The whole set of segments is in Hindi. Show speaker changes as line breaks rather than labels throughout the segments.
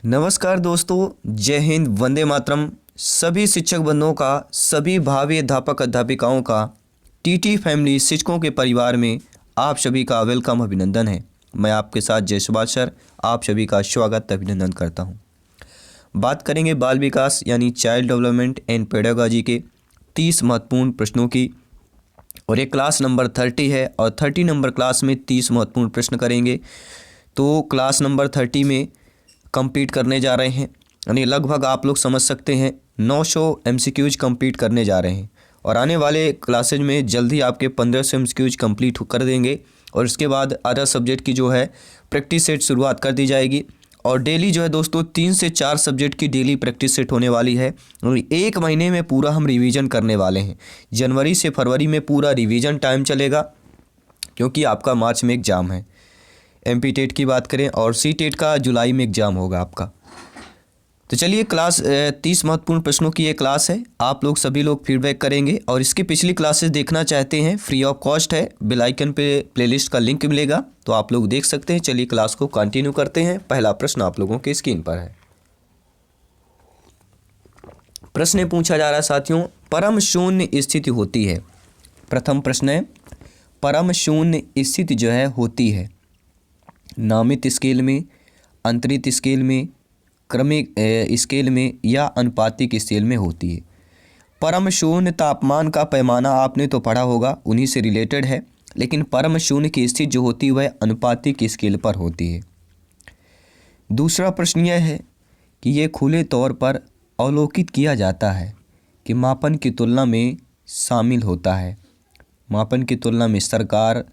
नमस्कार दोस्तों, जय हिंद, वंदे मातरम। सभी शिक्षक बंधुओं का, सभी भावी अध्यापक अध्यापिकाओं का टीटी फैमिली शिक्षकों के परिवार में आप सभी का वेलकम, अभिनंदन है। मैं आपके साथ जय सुभाष सर आप सभी का स्वागत अभिनंदन करता हूं। बात करेंगे बाल विकास यानी चाइल्ड डेवलपमेंट एंड पेडागोजी के 30 महत्वपूर्ण प्रश्नों की, और ये क्लास नंबर 30 है और 30 नंबर क्लास में 30 महत्वपूर्ण प्रश्न करेंगे। तो क्लास नंबर 30 में कंप्लीट करने जा रहे हैं, यानी लगभग आप लोग समझ सकते हैं 900 एमसीक्यूज कंप्लीट करने जा रहे हैं। और आने वाले क्लासेज में जल्दी आपके 1500 एमसीक्यूज कंप्लीट कर देंगे, और इसके बाद अदर सब्जेक्ट की जो है प्रैक्टिस सेट शुरुआत कर दी जाएगी। और डेली जो है दोस्तों 3 से 4 सब्जेक्ट की डेली प्रैक्टिस सेट होने वाली है, और एक महीने में पूरा हम रिवीजन करने वाले हैं। जनवरी से फरवरी में पूरा रिवीजन टाइम चलेगा, क्योंकि आपका मार्च में एग्ज़ाम है। एमपी टेट की बात करें और सी टेट का जुलाई में एग्ज़ाम होगा आपका। तो चलिए, क्लास 30 महत्वपूर्ण प्रश्नों की ये क्लास है। आप लोग सभी लोग फीडबैक करेंगे, और इसकी पिछली क्लासेस देखना चाहते हैं, फ्री ऑफ कॉस्ट है। बेल आइकन पे प्लेलिस्ट का लिंक मिलेगा, तो आप लोग देख सकते हैं। चलिए क्लास को कंटिन्यू करते हैं। पहला प्रश्न आप लोगों के स्क्रीन पर है। प्रश्न पूछा जा रहा है साथियों, परम शून्य स्थिति होती है। प्रथम प्रश्न है, परम शून्य स्थिति जो है होती है नामित स्केल में, अंतरित स्केल में, क्रमिक स्केल में या अनुपातिक स्केल में होती है। परम शून्य तापमान का पैमाना आपने तो पढ़ा होगा, उन्हीं से रिलेटेड है। लेकिन परम शून्य की स्थिति जो होती है वह अनुपातिक स्केल पर होती है। दूसरा प्रश्न यह है कि ये खुले तौर पर अवलोकित किया जाता है कि मापन की तुलना में शामिल होता है। मापन की तुलना में सरकार,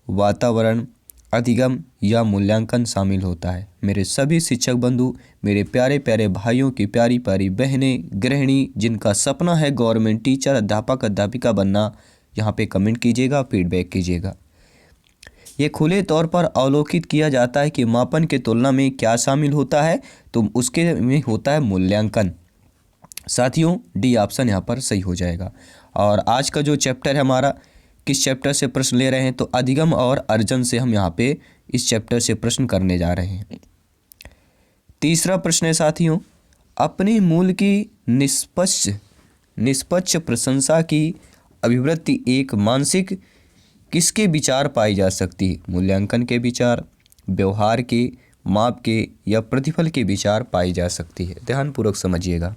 वातावरण, अधिगम या मूल्यांकन शामिल होता है। मेरे सभी शिक्षक बंधु, मेरे प्यारे प्यारे भाइयों की प्यारी प्यारी बहनें, गृहिणी, जिनका सपना है गवर्नमेंट टीचर, अध्यापक अध्यापिका बनना, यहाँ पे कमेंट कीजिएगा, फीडबैक कीजिएगा। ये खुले तौर पर अवलोकित किया जाता है कि मापन की तुलना में क्या शामिल होता है, तो उसके में होता है मूल्यांकन। साथियों, डी ऑप्शन यहाँ पर सही हो जाएगा। और आज का जो चैप्टर है हमारा, किस चैप्टर से प्रश्न ले रहे हैं, तो अधिगम और अर्जन से हम यहाँ पे इस चैप्टर से प्रश्न करने जा रहे हैं। तीसरा प्रश्न है साथियों, अपने मूल की निष्पक्ष प्रशंसा की अभिव्यक्ति एक मानसिक किसके विचार पाई जा सकती है? मूल्यांकन के विचार, व्यवहार के, माप के या प्रतिफल के विचार पाई जा सकती है। ध्यानपूर्वक समझिएगा।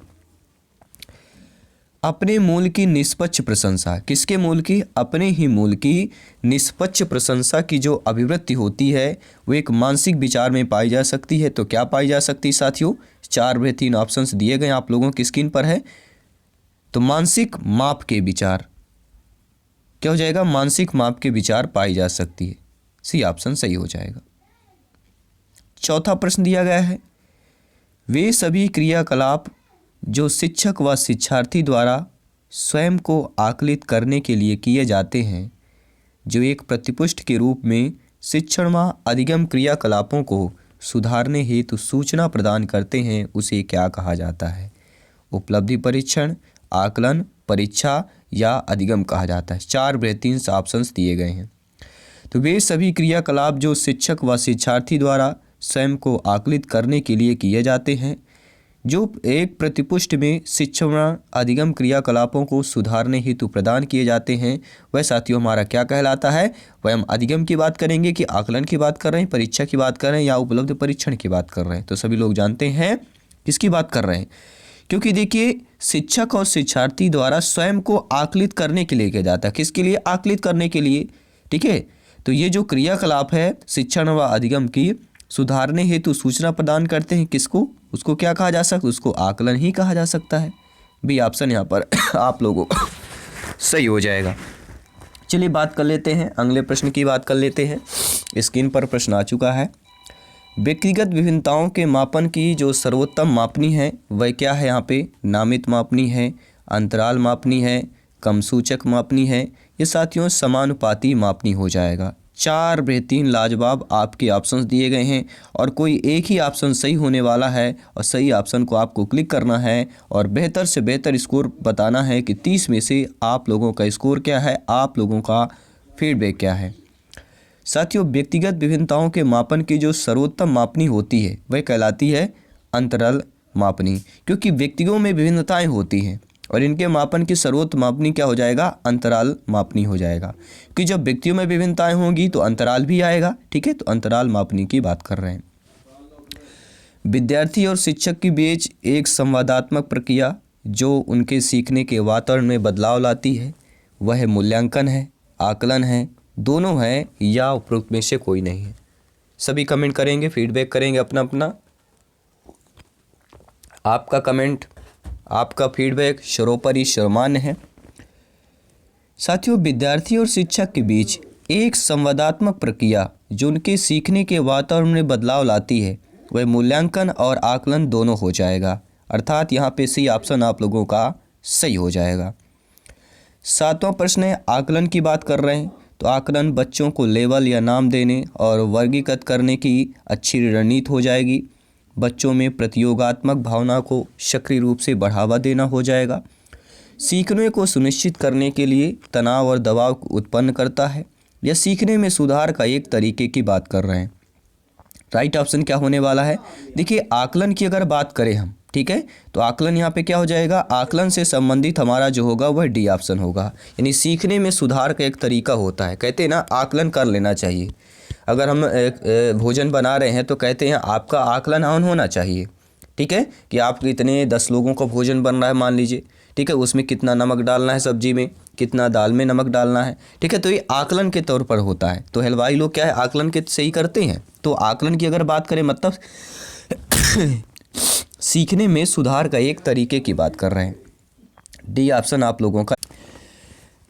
अपने मूल की निष्पक्ष प्रशंसा, किसके मूल की? अपने ही मूल की निष्पक्ष प्रशंसा की जो अभिव्यक्ति होती है वो एक मानसिक विचार में पाई जा सकती है। तो क्या पाई जा सकती है साथियों? 4 में 3 ऑप्शंस दिए गए आप लोगों की स्क्रीन पर है। तो मानसिक माप के विचार क्या हो जाएगा? मानसिक माप के विचार पाई जा सकती है। सी ऑप्शन सही हो जाएगा। चौथा प्रश्न दिया गया है, वे सभी क्रियाकलाप जो शिक्षक व शिक्षार्थी द्वारा स्वयं को आकलित करने के लिए किए जाते हैं, जो एक प्रतिपुष्ट के रूप में शिक्षण व अधिगम क्रियाकलापों को सुधारने हेतु सूचना प्रदान करते हैं, उसे क्या कहा जाता है? उपलब्धि परीक्षण, आकलन, परीक्षा या अधिगम कहा जाता है। 4 में 3 ऑप्शंस दिए गए हैं। तो वे सभी क्रियाकलाप जो शिक्षक व शिक्षार्थी द्वारा स्वयं को आकलित करने के लिए किए जाते हैं, जो एक प्रतिपुष्ट में शिक्षण अधिगम क्रियाकलापों को सुधारने हेतु प्रदान किए जाते हैं, वह साथियों हमारा क्या कहलाता है? वह हम अधिगम की बात करेंगे कि आकलन की बात कर रहे हैं, परीक्षा की बात कर रहे हैं या उपलब्ध परीक्षण की बात कर रहे हैं? तो सभी लोग जानते हैं किसकी बात कर रहे हैं, क्योंकि देखिए शिक्षक और शिक्षार्थी द्वारा स्वयं को आकलित करने के लिए किया जाता है। किसके लिए? आकलित करने के लिए। ठीक है, तो ये जो क्रियाकलाप है शिक्षण व अधिगम की सुधारने हेतु सूचना प्रदान करते हैं, किसको? उसको क्या कहा जा सकता है? उसको आकलन ही कहा जा सकता है। बी ऑप्शन यहाँ पर आप लोगों को सही हो जाएगा। चलिए बात कर लेते हैं, अगले प्रश्न की बात कर लेते हैं। स्क्रीन पर प्रश्न आ चुका है, व्यक्तिगत विभिन्नताओं के मापन की जो सर्वोत्तम मापनी है वह क्या है? यहाँ पे नामित मापनी है, अंतराल मापनी है, कम सूचक मापनी है, ये साथियों समानुपाती मापनी हो जाएगा। 4 में 3 लाजवाब आपके ऑप्शंस दिए गए हैं, और कोई एक ही ऑप्शन सही होने वाला है, और सही ऑप्शन को आपको क्लिक करना है और बेहतर से बेहतर स्कोर बताना है कि 30 में से आप लोगों का स्कोर क्या है, आप लोगों का फीडबैक क्या है। साथियों, व्यक्तिगत विभिन्नताओं के मापन की जो सर्वोत्तम मापनी होती है वह कहलाती है अंतराल मापनी, क्योंकि व्यक्तियों में विभिन्नताएं होती हैं और इनके मापन की सर्वोत्तम मापनी क्या हो जाएगा, अंतराल मापनी हो जाएगा। कि जब व्यक्तियों में विभिन्नताएं होंगी तो अंतराल भी आएगा। ठीक है, तो अंतराल मापनी की बात कर रहे हैं। विद्यार्थी और शिक्षक के बीच एक संवादात्मक प्रक्रिया जो उनके सीखने के वातावरण में बदलाव लाती है वह मूल्यांकन है, आकलन है, दोनों है या उपरोक्त में से कोई नहीं है। सभी कमेंट करेंगे, फीडबैक करेंगे अपना अपना। आपका कमेंट, आपका फीडबैक सर्वोपरि सर्वमान्य है। साथियों, विद्यार्थी और शिक्षक के बीच एक संवादात्मक प्रक्रिया जो उनके सीखने के वातावरण में बदलाव लाती है वह मूल्यांकन और आकलन दोनों हो जाएगा। अर्थात यहाँ पे सी ऑप्शन आप लोगों का सही हो जाएगा। 7वां प्रश्न है, आकलन की बात कर रहे हैं तो आकलन बच्चों को लेवल या नाम देने और वर्गीकृत करने की अच्छी रणनीति हो जाएगी। बच्चों में प्रतियोगात्मक भावना को सक्रिय रूप से बढ़ावा देना हो जाएगा। सीखने को सुनिश्चित करने के लिए तनाव और दबाव को उत्पन्न करता है। यह सीखने में सुधार का एक तरीके की बात कर रहे हैं। राइट ऑप्शन क्या होने वाला है? देखिए, आकलन की अगर बात करें हम, ठीक है, तो आकलन यहाँ पे क्या हो जाएगा, आकलन से संबंधित हमारा जो होगा वह डी ऑप्शन होगा। यानी सीखने में सुधार का एक तरीका होता है। कहते हैं ना, आकलन कर लेना चाहिए। अगर हम भोजन बना रहे हैं तो कहते हैं आपका आकलन ऑन होना चाहिए। ठीक है, कि आप इतने 10 लोगों का भोजन बन रहा है मान लीजिए, ठीक है, उसमें कितना नमक डालना है, सब्जी में कितना, दाल में नमक डालना है। ठीक है, तो ये आकलन के तौर पर होता है। तो हलवाई लोग क्या है, आकलन के सही करते हैं। तो आकलन की अगर बात करें मतलब सीखने में सुधार का एक तरीके की बात कर रहे हैं। डी ऑप्शन आप लोगों का।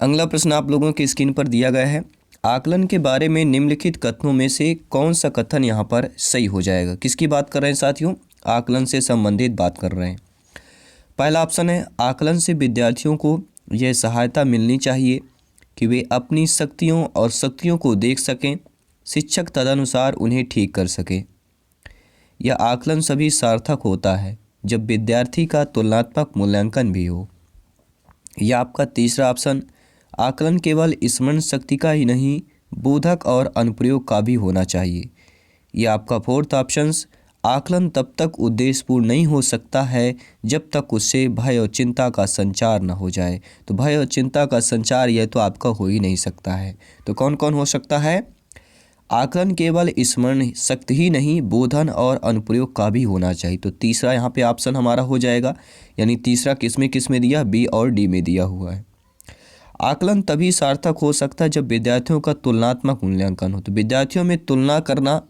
अगला प्रश्न आप लोगों की स्क्रीन पर दिया गया है, आकलन के बारे में निम्नलिखित कथनों में से कौन सा कथन यहाँ पर सही हो जाएगा। किसकी बात कर रहे हैं साथियों? आकलन से संबंधित बात कर रहे हैं। पहला ऑप्शन है, आकलन से विद्यार्थियों को यह सहायता मिलनी चाहिए कि वे अपनी शक्तियों को देख सकें, शिक्षक तदनुसार उन्हें ठीक कर सके। यह आकलन सभी सार्थक होता है जब विद्यार्थी का तुलनात्मक मूल्यांकन भी हो। यह आपका तीसरा ऑप्शन, आकलन केवल स्मरण शक्ति का ही नहीं बोधक और अनुप्रयोग का भी होना चाहिए। यह आपका फोर्थ ऑप्शन, आकलन तब तक उद्देश्यपूर्ण नहीं हो सकता है जब तक उससे भय और चिंता का संचार न हो जाए। तो भय और चिंता का संचार यह तो आपका हो ही नहीं सकता है। तो कौन कौन हो सकता है? आकलन केवल स्मरण शक्ति ही नहीं बोधन और अनुप्रयोग का भी होना चाहिए। तो तीसरा यहाँ पे ऑप्शन हमारा हो जाएगा। यानी तीसरा किस में दिया, बी और डी में दिया हुआ है। आकलन तभी सार्थक हो सकता है जब विद्यार्थियों का तुलनात्मक मूल्यांकन हो। तो विद्यार्थियों में तुलना करना,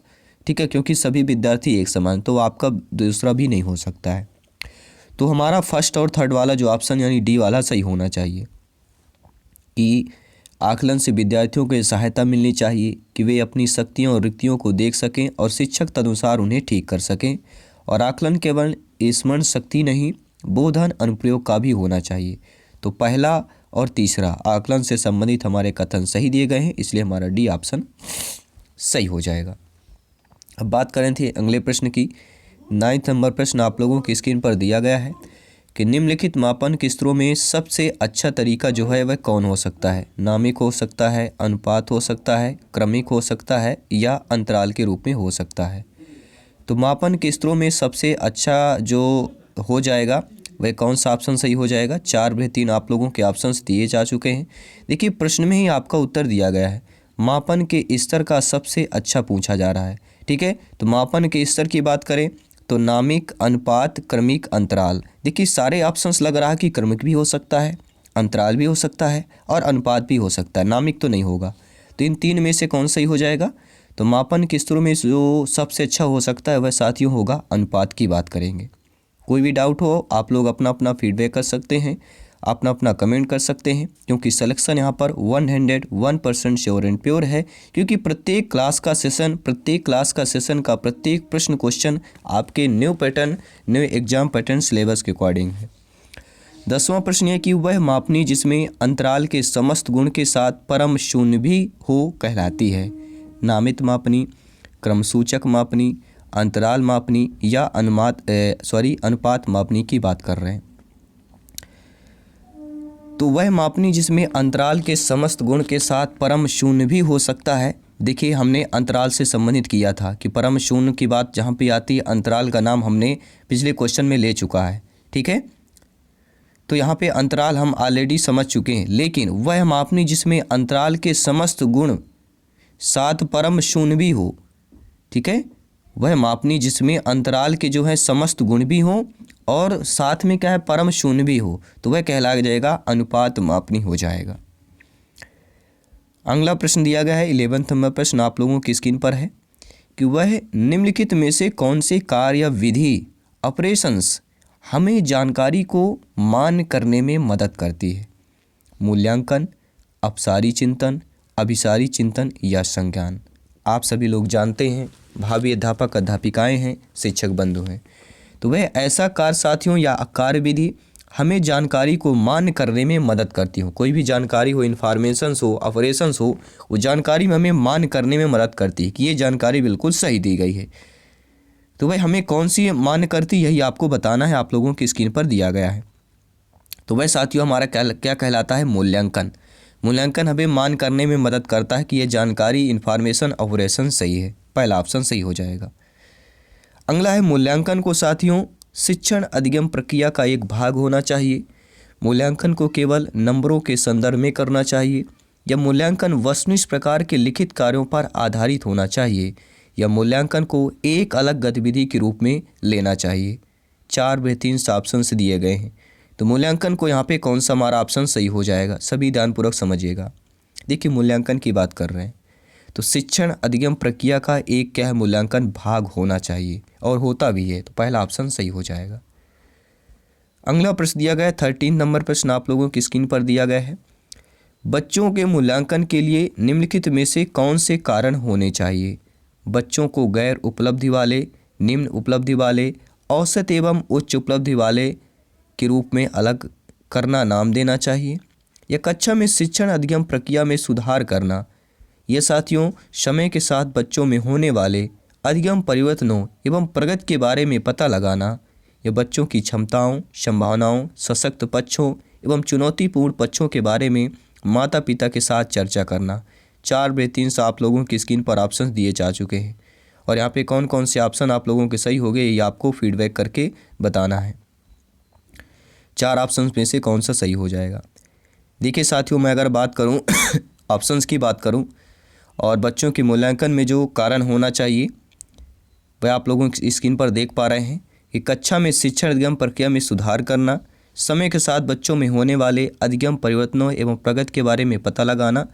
ठीक है, क्योंकि सभी विद्यार्थी एक समान, तो आपका दूसरा भी नहीं हो सकता है। तो हमारा फर्स्ट और थर्ड वाला जो ऑप्शन यानी डी वाला सही होना चाहिए कि आकलन से विद्यार्थियों को सहायता मिलनी चाहिए कि वे अपनी शक्तियों और रिक्तियों को देख सकें और शिक्षक तदनुसार उन्हें ठीक कर सकें। और आकलन केवल स्मरण शक्ति नहीं बोधन अनुप्रयोग का भी होना चाहिए। तो पहला और तीसरा आकलन से संबंधित हमारे कथन सही दिए गए हैं, इसलिए हमारा डी ऑप्शन सही हो जाएगा। अब बात करें थे अगले प्रश्न की। 9 नंबर प्रश्न आप लोगों की स्क्रीन पर दिया गया है कि निम्नलिखित मापन के स्तरों में सबसे अच्छा तरीका जो है वह कौन हो सकता है। नामिक हो सकता है, अनुपात हो सकता है, क्रमिक हो सकता है या अंतराल के रूप में हो सकता है। तो मापन के स्तरों में सबसे अच्छा जो हो जाएगा वह कौन सा ऑप्शन सही हो जाएगा? 4/3 आप लोगों के ऑप्शंस दिए जा चुके हैं। देखिए, प्रश्न में ही आपका उत्तर दिया गया है, मापन के स्तर का सबसे अच्छा पूछा जा रहा है। ठीक है, तो मापन के स्तर की बात करें तो नामिक, अनुपात, क्रमिक, अंतराल। देखिए, सारे ऑप्शंस लग रहा है कि क्रमिक भी हो सकता है, अंतराल भी हो सकता है और अनुपात भी हो सकता है, नामिक तो नहीं होगा। तो इन 3 में से कौन सही हो जाएगा? तो मापन के स्तरों में जो सबसे अच्छा हो सकता है वह साथियों होगा अनुपात की बात करेंगे। कोई भी डाउट हो आप लोग अपना अपना फीडबैक कर सकते हैं, अपना अपना कमेंट कर सकते हैं, क्योंकि सिलेक्शन यहाँ पर 101% श्योर एंड प्योर है। क्योंकि प्रत्येक क्लास का सेशन का प्रत्येक प्रश्न क्वेश्चन आपके न्यू एग्जाम पैटर्न सिलेबस के अकॉर्डिंग है। 10वां प्रश्न है कि वह मापनी जिसमें अंतराल के समस्त गुण के साथ परम शून्य भी हो कहलाती है। नामित मापनी, क्रमसूचक मापनी, अंतराल मापनी या अनुपात मापनी की बात कर रहे हैं। तो वह मापनी जिसमें अंतराल के समस्त गुण के साथ परम शून्य भी हो सकता है देखिए हमने अंतराल से संबंधित किया था कि परम शून्य की बात जहाँ पे आती है अंतराल का नाम हमने पिछले क्वेश्चन में ले चुका है, ठीक है। तो यहाँ पे अंतराल हम ऑलरेडी समझ चुके हैं, लेकिन वह मापनी जिसमें अंतराल के समस्त गुण साथ परम शून्य भी हो, ठीक है। वह मापनी जिसमें अंतराल के जो है समस्त गुण भी हो और साथ में क्या है परम शून्य भी हो, तो वह कहला जाएगा अनुपात मापनी हो जाएगा। अगला प्रश्न दिया गया है 11वां नंबर प्रश्न आप लोगों की स्क्रीन पर है कि वह निम्नलिखित में से कौन से कार्य या विधि ऑपरेशंस हमें जानकारी को मान करने में मदद करती है। मूल्यांकन, अपसारी चिंतन, अभिसारी चिंतन या संज्ञान। आप सभी लोग जानते हैं, भावी अध्यापक अध्यापिकाएं हैं, शिक्षक बंधु हैं, तो वह ऐसा कार्य साथियों या कार्य विधि हमें जानकारी को मान करने में मदद करती हो। कोई भी जानकारी हो, इन्फॉर्मेशंस हो, ऑपरेशंस हो, वो जानकारी में हमें मान करने में मदद करती है कि ये जानकारी बिल्कुल सही दी गई है। तो वह हमें कौन सी मान करती, यही आपको बताना है, आप लोगों की स्क्रीन पर दिया गया है। तो वह साथियों हमारा क्या कहलाता है, मूल्यांकन। मूल्यांकन हमें मान करने में मदद करता है कि यह जानकारी, इन्फॉर्मेशन, ऑपरेशन सही है। पहला ऑप्शन सही हो जाएगा। अगला है मूल्यांकन को साथियों शिक्षण अधिगम प्रक्रिया का एक भाग होना चाहिए। मूल्यांकन को केवल नंबरों के संदर्भ में करना चाहिए, या मूल्यांकन वस्तुनिष्ठ प्रकार के लिखित कार्यों पर आधारित होना चाहिए, या मूल्यांकन को एक अलग गतिविधि के रूप में लेना चाहिए। 4 बेहतरीन ऑप्शन से दिए गए हैं। तो मूल्यांकन को यहाँ पे कौन सा हमारा ऑप्शन सही हो जाएगा, सभी ध्यानपूर्वक समझिएगा। देखिए मूल्यांकन की बात कर रहे हैं, तो शिक्षण अधिगम प्रक्रिया का एक क्या है, मूल्यांकन भाग होना चाहिए और होता भी है, तो पहला ऑप्शन सही हो जाएगा। अगला प्रश्न दिया गया है 13 नंबर प्रश्न आप लोगों की स्क्रीन पर दिया गया है। बच्चों के मूल्यांकन के लिए निम्नलिखित में से कौन से कारण होने चाहिए। बच्चों को गैर उपलब्धि वाले, निम्न उपलब्धि वाले, औसत एवं उच्च उपलब्धि वाले के रूप में अलग करना नाम देना चाहिए, या कक्षा में शिक्षण अधिगम प्रक्रिया में सुधार करना। यह साथियों समय के साथ बच्चों में होने वाले अधिगम परिवर्तनों एवं प्रगति के बारे में पता लगाना, या बच्चों की क्षमताओं, संभावनाओं, सशक्त पक्षों एवं चुनौतीपूर्ण पक्षों के बारे में माता पिता के साथ चर्चा करना। 4 बेहतरीन से आप लोगों की स्क्रीन पर ऑप्शन दिए जा चुके हैं, और यहाँ पे कौन कौन से ऑप्शन आप लोगों के सही हो गए ये आपको फीडबैक करके बताना है। 4 ऑप्शन में से कौन सा सही हो जाएगा। देखिए साथियों मैं अगर बात करूँ ऑप्शंस की बात करूँ, और बच्चों के मूल्यांकन में जो कारण होना चाहिए वह आप लोगों की स्क्रीन पर देख पा रहे हैं कि कक्षा में शिक्षण अधिगम प्रक्रिया में सुधार करना, समय के साथ बच्चों में होने वाले अधिगम परिवर्तनों एवं प्रगति के बारे में पता लगाना,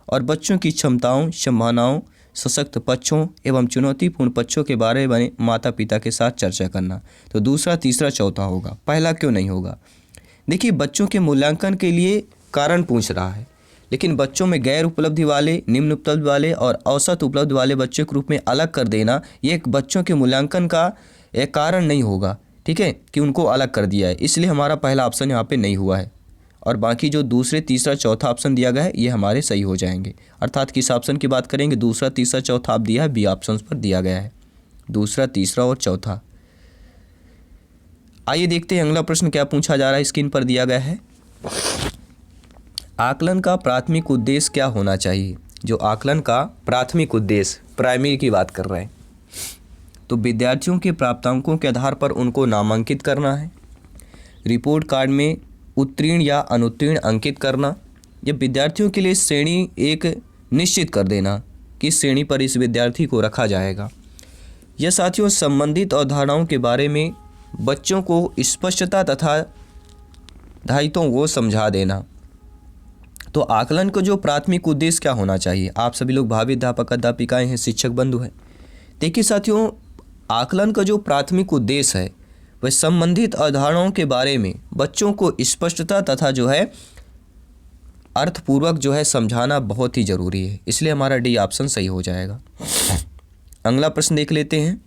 और बच्चों की क्षमताओं, संभावनाओं, सशक्त पक्षों एवं चुनौतीपूर्ण पक्षों के बारे में माता पिता के साथ चर्चा करना। तो दूसरा, तीसरा, चौथा होगा, पहला क्यों नहीं होगा। देखिए बच्चों के मूल्यांकन के लिए कारण पूछ रहा है, लेकिन बच्चों में गैर उपलब्धि वाले, निम्न उपलब्धि वाले और औसत उपलब्धि वाले बच्चों के रूप में अलग कर देना, ये एक बच्चों के मूल्यांकन का एक कारण नहीं होगा, ठीक है, कि उनको अलग कर दिया है। इसलिए हमारा पहला ऑप्शन यहाँ पे नहीं हुआ है, और बाकी जो दूसरे, तीसरा, चौथा ऑप्शन दिया गया है ये हमारे सही हो जाएंगे। अर्थात किस ऑप्शन की बात करेंगे, दूसरा, तीसरा, चौथा आप दिया है, बी ऑप्शन पर दिया गया है, दूसरा, तीसरा और चौथा। आइए देखते हैं अगला प्रश्न क्या पूछा जा रहा है, स्क्रीन पर दिया गया है। आकलन का प्राथमिक उद्देश्य क्या होना चाहिए। जो आकलन का प्राथमिक उद्देश्य, प्राइमरी की बात कर रहे हैं, तो विद्यार्थियों के प्राप्तांकों के आधार पर उनको नामांकित करना है, रिपोर्ट कार्ड में उत्तीर्ण या अनुत्तीर्ण अंकित करना, या विद्यार्थियों के लिए श्रेणी एक निश्चित कर देना कि श्रेणी पर इस विद्यार्थी को रखा जाएगा। यह साथियों संबंधित अवधारणाओं के बारे में बच्चों को स्पष्टता तथा दायित्वों को समझा देना। तो आकलन का जो प्राथमिक उद्देश्य क्या होना चाहिए, आप सभी लोग भावी अध्यापक अध्यापिकाएं हैं, शिक्षक बंधु हैं। देखिए साथियों आकलन का जो प्राथमिक उद्देश्य है वह संबंधित अवधारणाओं के बारे में बच्चों को स्पष्टता तथा जो है अर्थपूर्वक जो है समझाना बहुत ही जरूरी है, इसलिए हमारा डी ऑप्शन सही हो जाएगा। अगला प्रश्न देख लेते हैं।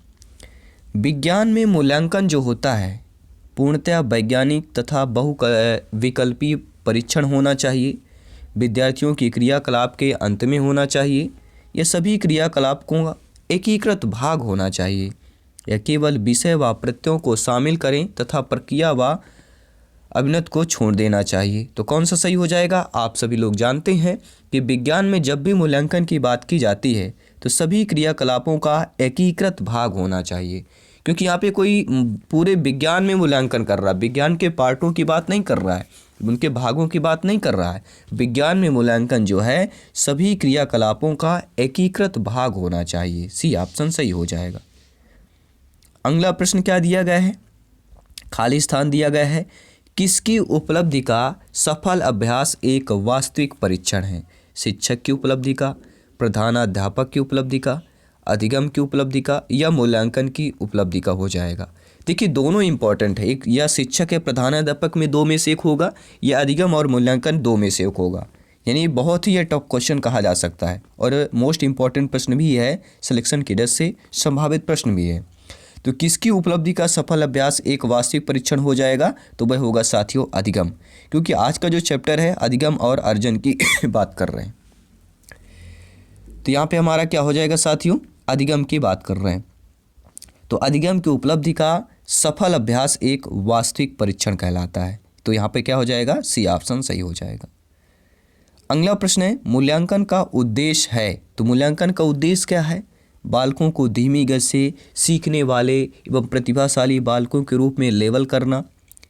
विज्ञान में मूल्यांकन जो होता है पूर्णतः वैज्ञानिक तथा बहुविकल्पी परीक्षण होना चाहिए, विद्यार्थियों की क्रियाकलाप के अंत में होना चाहिए, यह सभी क्रियाकलाप को एकीकृत भाग होना चाहिए, या केवल विषय व प्रत्ययों को शामिल करें तथा प्रक्रिया व अभिनत को छोड़ देना चाहिए। तो कौन सा सही हो जाएगा? आप सभी लोग जानते हैं कि विज्ञान में जब भी मूल्यांकन की बात की जाती है तो सभी क्रियाकलापों का एकीकृत भाग होना चाहिए, क्योंकि यहाँ पे कोई पूरे विज्ञान में मूल्यांकन कर रहा है, विज्ञान के पार्टों की बात नहीं कर रहा है, उनके भागों की बात नहीं कर रहा है। विज्ञान में मूल्यांकन जो है सभी क्रियाकलापों का एकीकृत भाग होना चाहिए। सी ऑप्शन सही हो जाएगा। अगला प्रश्न क्या दिया गया है? खाली स्थान दिया गया है। किसकी उपलब्धि का सफल अभ्यास एक वास्तविक परीक्षण है? शिक्षक की उपलब्धि का, प्रधानाध्यापक की उपलब्धि का, अधिगम की उपलब्धि का, या मूल्यांकन की उपलब्धि का हो जाएगा। देखिए दोनों इंपॉर्टेंट है, एक या शिक्षक है प्रधानाध्यापक में दो में से एक होगा, या अधिगम और मूल्यांकन दो में से एक होगा। यानी बहुत ही ये टॉप क्वेश्चन कहा जा सकता है और मोस्ट इंपॉर्टेंट प्रश्न भी है, सिलेक्शन की दृष्टि से संभावित प्रश्न भी है। तो किसकी उपलब्धि का सफल अभ्यास एक वास्तविक परीक्षण हो जाएगा? तो वह होगा साथियों अधिगम, क्योंकि आज का जो चैप्टर है अधिगम और अर्जन की बात कर रहे हैं। तो यहाँ पे हमारा क्या हो जाएगा साथियों? अधिगम की बात कर रहे हैं। तो अधिगम की उपलब्धि का सफल अभ्यास एक वास्तविक परीक्षण कहलाता है। तो यहाँ पे क्या हो जाएगा? सी ऑप्शन सही हो जाएगा। अगला प्रश्न है मूल्यांकन का उद्देश्य है। तो मूल्यांकन का उद्देश्य क्या है? बालकों को धीमी गति से सीखने वाले एवं प्रतिभाशाली बालकों के रूप में लेबल करना,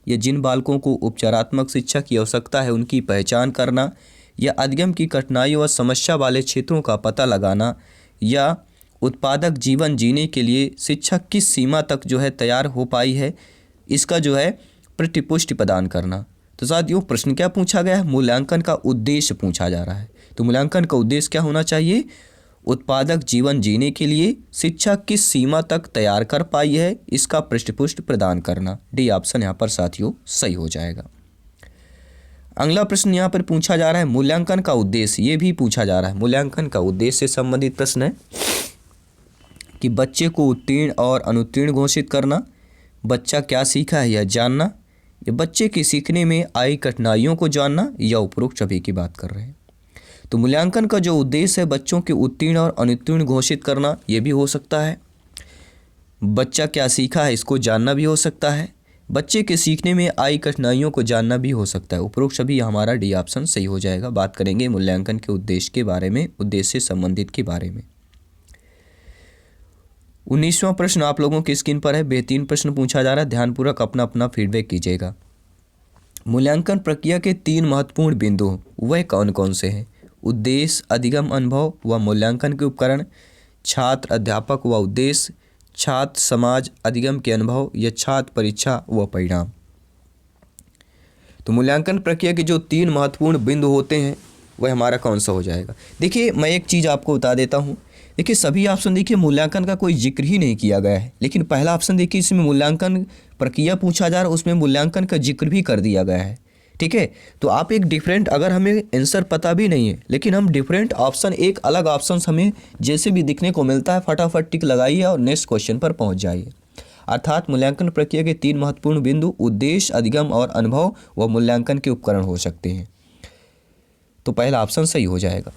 या जिन बालकों को उपचारात्मक शिक्षा की आवश्यकता है उनकी पहचान करना, या अधिगम की कठिनाइयों व समस्या वाले क्षेत्रों का पता लगाना, या उत्पादक जीवन जीने के लिए शिक्षक किस सीमा तक जो है तैयार हो पाई है, इसका जो है प्रतिपुष्टि प्रदान करना। तो साथियों प्रश्न क्या पूछा गया है? मूल्यांकन का उद्देश्य पूछा जा रहा है। तो मूल्यांकन का उद्देश्य क्या होना चाहिए? उत्पादक जीवन जीने के लिए शिक्षा किस सीमा तक तैयार कर पाई है, इसका पृष्ठपुष्ट प्रदान करना। डी ऑप्शन यहाँ पर साथियों सही हो जाएगा। अगला प्रश्न यहाँ पर पूछा जा रहा है मूल्यांकन का उद्देश्य, ये भी पूछा जा रहा है। मूल्यांकन का उद्देश्य से संबंधित प्रश्न है कि बच्चे को उत्तीर्ण और अनुत्तीर्ण घोषित करना, बच्चा क्या सीखा है यह जानना, या बच्चे के सीखने में आई कठिनाइयों को जानना, या उपरोक्त सभी की बात कर रहे हैं। तो मूल्यांकन का जो उद्देश्य है बच्चों के उत्तीर्ण और अनुत्तीर्ण घोषित करना, ये भी हो सकता है। बच्चा क्या सीखा है इसको जानना भी हो सकता है। बच्चे के सीखने में आई कठिनाइयों को जानना भी हो सकता है। उपरोक्त सभी हमारा डी ऑप्शन सही हो जाएगा। बात करेंगे मूल्यांकन के उद्देश्य के बारे में, उद्देश्य से संबंधित के बारे में। 19वां प्रश्न आप लोगों की स्क्रीन पर है। बेहतरीन प्रश्न पूछा जा रहा है, ध्यानपूर्वक अपना अपना फीडबैक कीजिएगा। मूल्यांकन प्रक्रिया के 3 महत्वपूर्ण बिंदु वह कौन कौन से हैं? उद्देश्य, अधिगम, अनुभव व मूल्यांकन के उपकरण, छात्र, अध्यापक व उद्देश्य, छात्र, समाज, अधिगम के अनुभव, या छात्र, परीक्षा व परिणाम। तो मूल्यांकन प्रक्रिया के जो 3 महत्वपूर्ण बिंदु होते हैं वह हमारा कौन सा हो जाएगा? देखिए मैं एक चीज़ आपको बता देता हूँ। देखिए सभी ऑप्शन देखिए मूल्यांकन का कोई जिक्र ही नहीं किया गया है, लेकिन पहला ऑप्शन देखिए इसमें मूल्यांकन प्रक्रिया पूछा जा रहा है, उसमें मूल्यांकन का जिक्र भी कर दिया गया है। ठीक है, तो आप एक डिफरेंट, अगर हमें आंसर पता भी नहीं है लेकिन हम डिफरेंट ऑप्शन, एक अलग ऑप्शन हमें जैसे भी दिखने को मिलता है फटाफट टिक लगाइए और नेक्स्ट क्वेश्चन पर पहुंच जाइए। अर्थात मूल्यांकन प्रक्रिया के 3 महत्वपूर्ण बिंदु उद्देश्य, अधिगम और अनुभव व मूल्यांकन के उपकरण हो सकते हैं। तो पहला ऑप्शन सही हो जाएगा।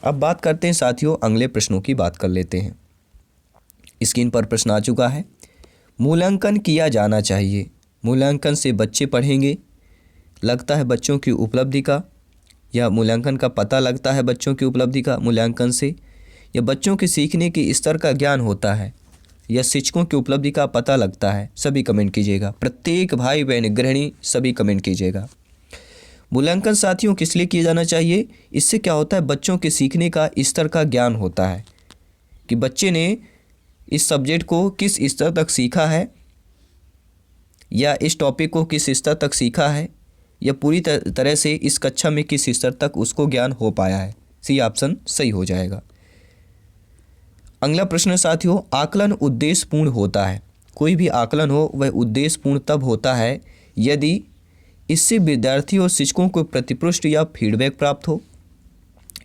अब बात करते हैं साथियों, अगले प्रश्नों की बात कर लेते हैं। स्क्रीन पर प्रश्न आ चुका है। मूल्यांकन किया जाना चाहिए। मूल्यांकन से बच्चे पढ़ेंगे, लगता है बच्चों की उपलब्धि का, या मूल्यांकन का पता लगता है बच्चों की उपलब्धि का मूल्यांकन से, या बच्चों के सीखने के स्तर का ज्ञान होता है, या शिक्षकों की उपलब्धि का पता लगता है। सभी कमेंट कीजिएगा, प्रत्येक भाई बहन गृहिणी सभी कमेंट कीजिएगा। मूल्यांकन साथियों किस लिए किया जाना चाहिए? इससे क्या होता है, बच्चों के सीखने का स्तर का ज्ञान होता है कि बच्चे ने इस सब्जेक्ट को किस स्तर तक सीखा है, या इस टॉपिक को किस स्तर तक सीखा है, या पूरी तरह से इस कक्षा में किस स्तर तक उसको ज्ञान हो पाया है। सी ऑप्शन सही हो जाएगा। अगला प्रश्न साथियों, आकलन उद्देश्यपूर्ण होता है। कोई भी आकलन हो वह उद्देश्यपूर्ण तब होता है यदि इससे विद्यार्थी और शिक्षकों को प्रतिपुष्टि या फीडबैक प्राप्त हो,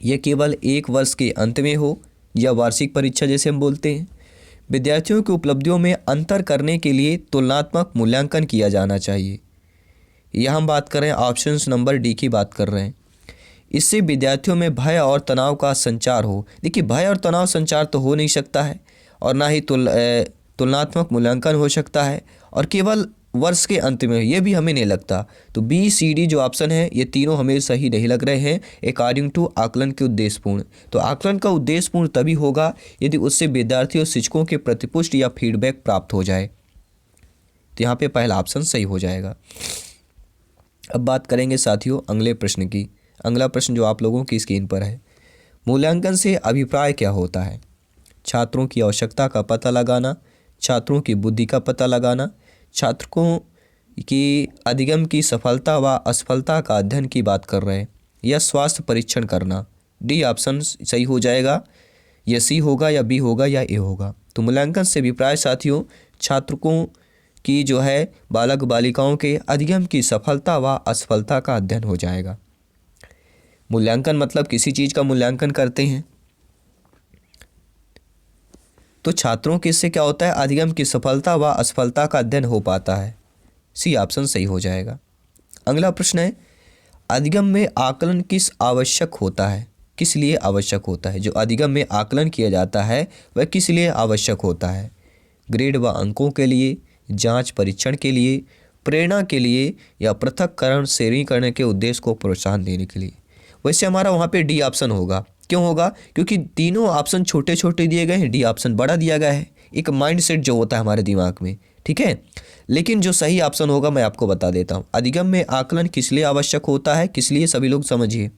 यह केवल 1 वर्ष के अंत में हो, या वार्षिक परीक्षा जैसे हम बोलते हैं। विद्यार्थियों की उपलब्धियों में अंतर करने के लिए तुलनात्मक मूल्यांकन किया जाना चाहिए। यह हम बात कर रहे हैं ऑप्शन नंबर डी की बात कर रहे हैं। इससे विद्यार्थियों में भय और तनाव का संचार हो। देखिए भय और तनाव संचार तो हो नहीं सकता है, और ना ही तुलनात्मक मूल्यांकन हो सकता है, और केवल वर्ष के अंत में, ये भी हमें नहीं लगता। तो बी सी डी जो ऑप्शन है ये तीनों हमें सही नहीं लग रहे हैं अकॉर्डिंग टू आकलन के उद्देश्यपूर्ण। तो आकलन का उद्देश्यपूर्ण तभी होगा यदि उससे विद्यार्थी और शिक्षकों के प्रतिपुष्टि या फीडबैक प्राप्त हो जाए। तो यहाँ पे पहला ऑप्शन सही हो जाएगा। अब बात करेंगे साथियों अगले प्रश्न की। अगला प्रश्न जो आप लोगों की स्क्रीन पर है, मूल्यांकन से अभिप्राय क्या होता है? छात्रों की आवश्यकता का पता लगाना, छात्रों की बुद्धि का पता लगाना, छात्रों की अधिगम की सफलता व असफलता का अध्ययन की बात कर रहे हैं, या स्वास्थ्य परीक्षण करना। डी ऑप्शन सही हो जाएगा। या सी होगा या बी होगा या ए होगा। तो मूल्यांकन से अभिप्राय साथियों छात्रों की जो है बालक बालिकाओं के अधिगम की सफलता व असफलता का अध्ययन हो जाएगा। मूल्यांकन मतलब किसी चीज़ का मूल्यांकन करते हैं तो छात्रों के इससे क्या होता है, अधिगम की सफलता व असफलता का अध्ययन हो पाता है। सी ऑप्शन सही हो जाएगा। अगला प्रश्न है, अधिगम में आकलन किस आवश्यक होता है? किस लिए आवश्यक होता है? जो अधिगम में आकलन किया जाता है वह किस लिए आवश्यक होता है? ग्रेड व अंकों के लिए, जांच परीक्षण के लिए, प्रेरणा के लिए, या पृथक्करण श्रेणीकरण के उद्देश्य को प्रोत्साहन देने के लिए। वैसे हमारा वहाँ पे डी ऑप्शन होगा। क्यों होगा? क्योंकि तीनों ऑप्शन छोटे छोटे दिए गए हैं, डी ऑप्शन बड़ा दिया गया है। एक माइंडसेट जो होता है हमारे दिमाग में, ठीक है। लेकिन जो सही ऑप्शन होगा मैं आपको बता देता हूँ। अधिगम में आकलन किस लिए आवश्यक होता है, किस लिए, सभी लोग समझिए।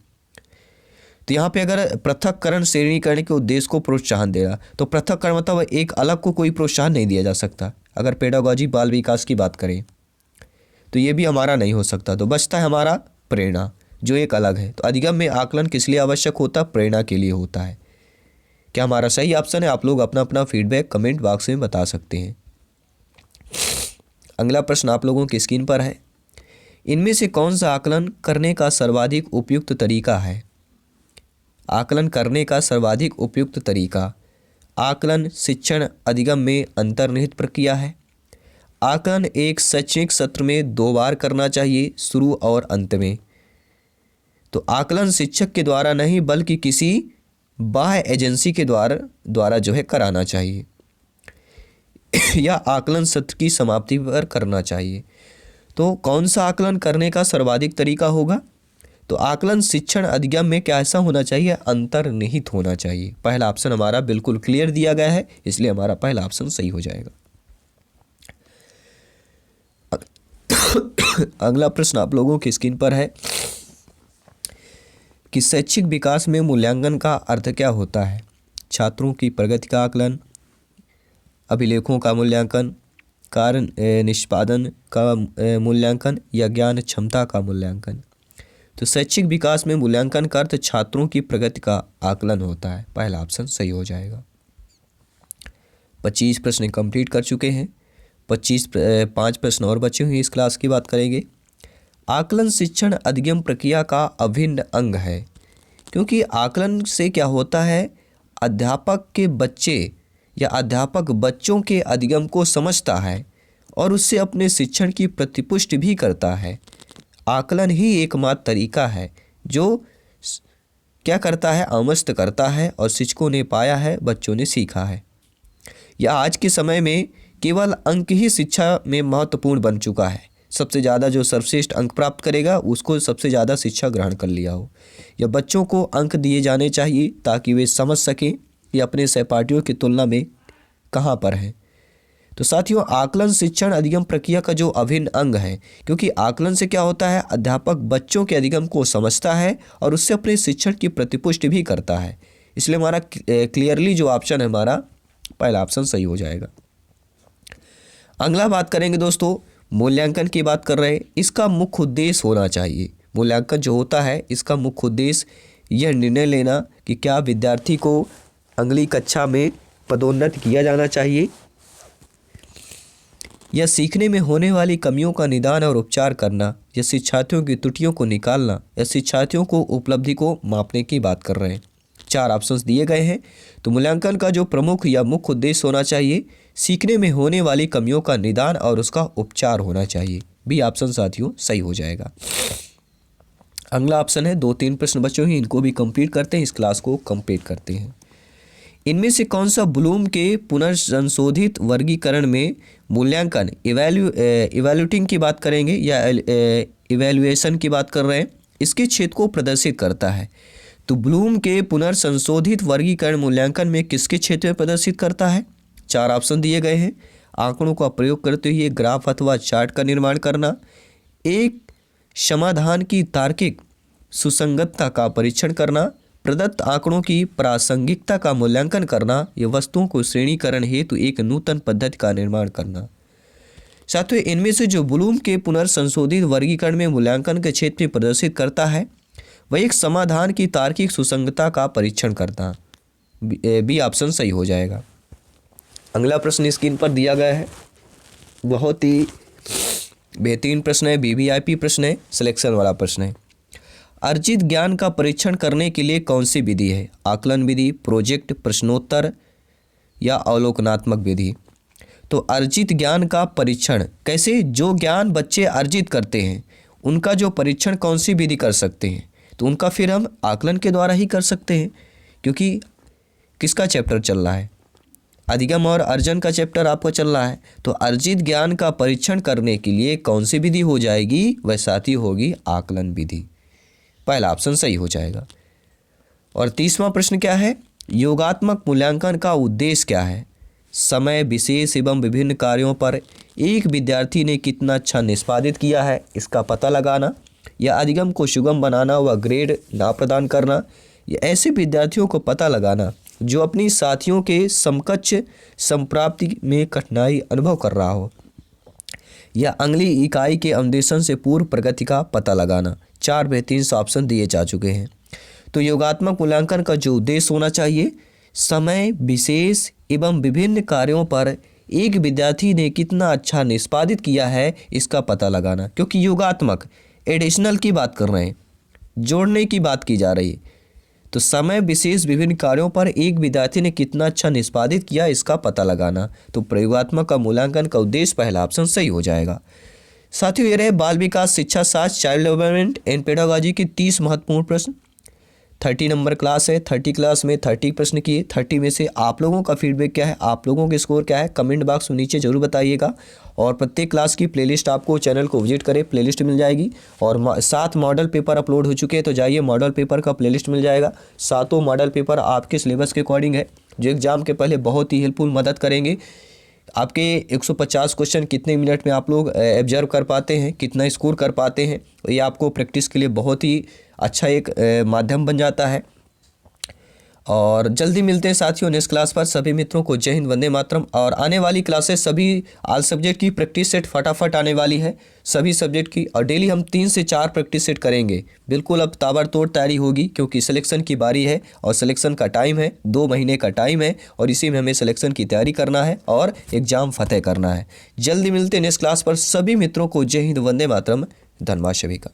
तो यहाँ पे अगर पृथक्करण श्रेणीकरण के उद्देश्य को प्रोत्साहन देगा, तो पृथक्करण मतलब एक अलग को कोई प्रोत्साहन नहीं दिया जा सकता। अगर पेडागॉजी बाल विकास की बात करें तो ये भी हमारा नहीं हो सकता। तो बचता है हमारा प्रेरणा जो एक अलग है। तो अधिगम में आकलन किस लिए आवश्यक होता है? प्रेरणा के लिए होता है। क्या हमारा सही ऑप्शन है? आप लोग अपना अपना फीडबैक कमेंट बॉक्स में बता सकते हैं। अगला प्रश्न आप लोगों की स्क्रीन पर है, इनमें से कौन सा आकलन करने का सर्वाधिक उपयुक्त तरीका है? आकलन करने का सर्वाधिक उपयुक्त तरीका। आकलन शिक्षण अधिगम में अंतर्निहित प्रक्रिया है। आकलन एक शैक्षणिक सत्र में 2 बार करना चाहिए, शुरू और अंत में। तो आकलन शिक्षक के द्वारा नहीं बल्कि किसी बाह्य एजेंसी के द्वारा जो है कराना चाहिए, या आकलन सत्र की समाप्ति पर करना चाहिए। तो कौन सा आकलन करने का सर्वाधिक तरीका होगा? तो आकलन शिक्षण अधिगम में क्या ऐसा होना चाहिए? अंतर्निहित होना चाहिए। पहला ऑप्शन हमारा बिल्कुल क्लियर दिया गया है, इसलिए हमारा पहला ऑप्शन सही हो जाएगा। अगला प्रश्न आप लोगों की स्क्रीन पर है कि शैक्षिक विकास में मूल्यांकन का अर्थ क्या होता है? छात्रों की प्रगति का आकलन, अभिलेखों का मूल्यांकन, कार्य निष्पादन का मूल्यांकन, या ज्ञान क्षमता का मूल्यांकन। तो शैक्षिक विकास में मूल्यांकन का अर्थ छात्रों की प्रगति का आकलन होता है। पहला ऑप्शन सही हो जाएगा। 25 प्रश्न कंप्लीट कर चुके हैं। 5 प्रश्न और बचे हुए इस क्लास की बात करेंगे। आकलन शिक्षण अधिगम प्रक्रिया का अभिन्न अंग है, क्योंकि आकलन से क्या होता है, अध्यापक के बच्चे या अध्यापक बच्चों के अधिगम को समझता है और उससे अपने शिक्षण की प्रतिपुष्टि भी करता है। आकलन ही एकमात्र तरीका है जो क्या करता है, आमस्त करता है, और शिक्षकों ने पाया है, बच्चों ने सीखा है। या आज के समय में केवल अंक ही शिक्षा में महत्वपूर्ण बन चुका है। सबसे ज़्यादा जो सर्वश्रेष्ठ अंक प्राप्त करेगा उसको सबसे ज़्यादा शिक्षा ग्रहण कर लिया हो। या बच्चों को अंक दिए जाने चाहिए ताकि वे समझ सकें कि अपने सहपाठियों की तुलना में कहाँ पर हैं। तो साथियों आकलन शिक्षण अधिगम प्रक्रिया का जो अभिन्न अंग है, क्योंकि आकलन से क्या होता है, अध्यापक बच्चों के अधिगम को समझता है और उससे अपने शिक्षण की प्रतिपुष्टि भी करता है। इसलिए हमारा क्लियरली जो ऑप्शन है हमारा पहला ऑप्शन सही हो जाएगा। अगला बात करेंगे दोस्तों, मूल्यांकन की बात कर रहे हैं। इसका मुख्य उद्देश्य होना चाहिए। मूल्यांकन जो होता है इसका मुख्य उद्देश्य यह निर्णय लेना कि क्या विद्यार्थी को अगली कक्षा में पदोन्नत किया जाना चाहिए, या सीखने में होने वाली कमियों का निदान और उपचार करना, या शिक्षार्थियों की त्रुटियों को निकालना, या शिक्षार्थियों को उपलब्धि को मापने की बात कर रहे हैं। 4 ऑप्शंस दिए गए हैं। तो मूल्यांकन का जो प्रमुख या मुख्य उद्देश्य होना चाहिए, सीखने में होने वाली कमियों का निदान और उसका उपचार होना चाहिए। बी ऑप्शन साथियों सही हो जाएगा। अगला ऑप्शन है 2-3 प्रश्न बचे हुए, इनको भी कंप्लीट करते हैं, इस क्लास को कंप्लीट करते हैं। इनमें से कौन सा ब्लूम के पुनर्संशोधित वर्गीकरण में मूल्यांकन इवैल्यूएटिंग की बात करेंगे या इवैल्यूएशन की बात कर रहे हैं, इसके क्षेत्र को प्रदर्शित करता है। तो ब्लूम के पुनर्संशोधित वर्गीकरण मूल्यांकन में किसके क्षेत्र में प्रदर्शित करता है? 4 ऑप्शन दिए गए हैं। आंकड़ों का प्रयोग करते हुए ग्राफ अथवा चार्ट का निर्माण करना, एक समाधान की तार्किक सुसंगतता का परीक्षण करना, प्रदत्त आंकड़ों की प्रासंगिकता का मूल्यांकन करना, या वस्तुओं को श्रेणीकरण हेतु एक नूतन पद्धति का निर्माण करना। साथियों, इनमें से जो ब्लूम के पुनर्संशोधित वर्गीकरण में मूल्यांकन के क्षेत्र में प्रदर्शित करता है वह एक समाधान की तार्किक सुसंगतता का परीक्षण करता। बी ऑप्शन सही हो जाएगा। अगला प्रश्न स्क्रीन पर दिया गया है, बहुत ही बेहतरीन प्रश्न है, वीवीआईपी प्रश्न है, सिलेक्शन वाला प्रश्न है। अर्जित ज्ञान का परीक्षण करने के लिए कौन सी विधि है? आकलन विधि, प्रोजेक्ट, प्रश्नोत्तर या अवलोकनात्मक विधि? तो अर्जित ज्ञान का परीक्षण कैसे? जो ज्ञान बच्चे अर्जित करते हैं उनका जो परीक्षण कौन सी विधि कर सकते हैं? तो उनका फिर हम आकलन के द्वारा ही कर सकते हैं, क्योंकि किसका चैप्टर चल रहा है? अधिगम और अर्जन का चैप्टर आपको चल रहा है। तो अर्जित ज्ञान का परीक्षण करने के लिए कौन सी विधि हो जाएगी? वह साथी होगी आकलन विधि। पहला ऑप्शन सही हो जाएगा। और 30वां प्रश्न क्या है? योगात्मक मूल्यांकन का उद्देश्य क्या है? समय विशेष एवं विभिन्न कार्यों पर एक विद्यार्थी ने कितना अच्छा निष्पादित किया है इसका पता लगाना, या अधिगम को सुगम बनाना व ग्रेड ना प्रदान करना, या ऐसे विद्यार्थियों को पता लगाना जो अपनी साथियों के समकक्ष संप्राप्ति में कठिनाई अनुभव कर रहा हो, या अगली इकाई के अन्वेषण से पूर्व प्रगति का पता लगाना। 4 बेहतरीन ऑप्शन दिए जा चुके हैं। तो योगात्मक मूल्यांकन का जो उद्देश्य होना चाहिए, समय विशेष एवं विभिन्न कार्यों पर एक विद्यार्थी ने कितना अच्छा निष्पादित किया है इसका पता लगाना, क्योंकि योगात्मक एडिशनल की बात कर रहे हैं, जोड़ने की बात की जा रही है। तो समय विशेष विभिन्न कार्यों पर एक विद्यार्थी ने कितना अच्छा निष्पादित किया इसका पता लगाना। तो प्रयोगात्मक का मूल्यांकन का उद्देश्य पहला ऑप्शन सही हो जाएगा। साथियों, ये रहे बाल विकास शिक्षा शास्त्र चाइल्ड डेवलपमेंट एंड पेडागोजी के 30 महत्वपूर्ण प्रश्न। 30 नंबर क्लास है, 30 क्लास में 30 प्रश्न किए। 30 में से आप लोगों का फीडबैक क्या है, आप लोगों के स्कोर क्या है, कमेंट बॉक्स में नीचे जरूर बताइएगा। और प्रत्येक क्लास की प्लेलिस्ट आपको चैनल को विजिट करें, प्लेलिस्ट मिल जाएगी। और 7 मॉडल पेपर अपलोड हो चुके हैं, तो जाइए मॉडल पेपर का प्लेलिस्ट मिल जाएगा। 7 मॉडल पेपर आपके सिलेबस के अकॉर्डिंग है, जो एग्जाम के पहले बहुत ही हेल्पफुल मदद करेंगे। आपके 150 क्वेश्चन कितने मिनट में आप लोग ऑब्जर्व कर पाते हैं, कितना स्कोर कर पाते हैं, ये आपको प्रैक्टिस के लिए बहुत ही अच्छा एक माध्यम बन जाता है। और जल्दी मिलते हैं साथियों नेक्स्ट क्लास पर। सभी मित्रों को जय हिंद, वंदे मातरम। और आने वाली क्लासेस सभी ऑल सब्जेक्ट की प्रैक्टिस सेट फटाफट आने वाली है, सभी सब्जेक्ट की। और डेली हम 3 से 4 प्रैक्टिस सेट करेंगे। बिल्कुल अब ताबड़तोड़ तैयारी होगी, क्योंकि सिलेक्शन की बारी है और सिलेक्शन का टाइम है, 2 महीने का टाइम है, और इसी में हमें सिलेक्शन की तैयारी करना है और एग्जाम फतेह करना है। जल्दी मिलते हैं नेक्स्ट क्लास पर। सभी मित्रों को जय हिंद, वंदे मातरम। धन्यवाद सभी का।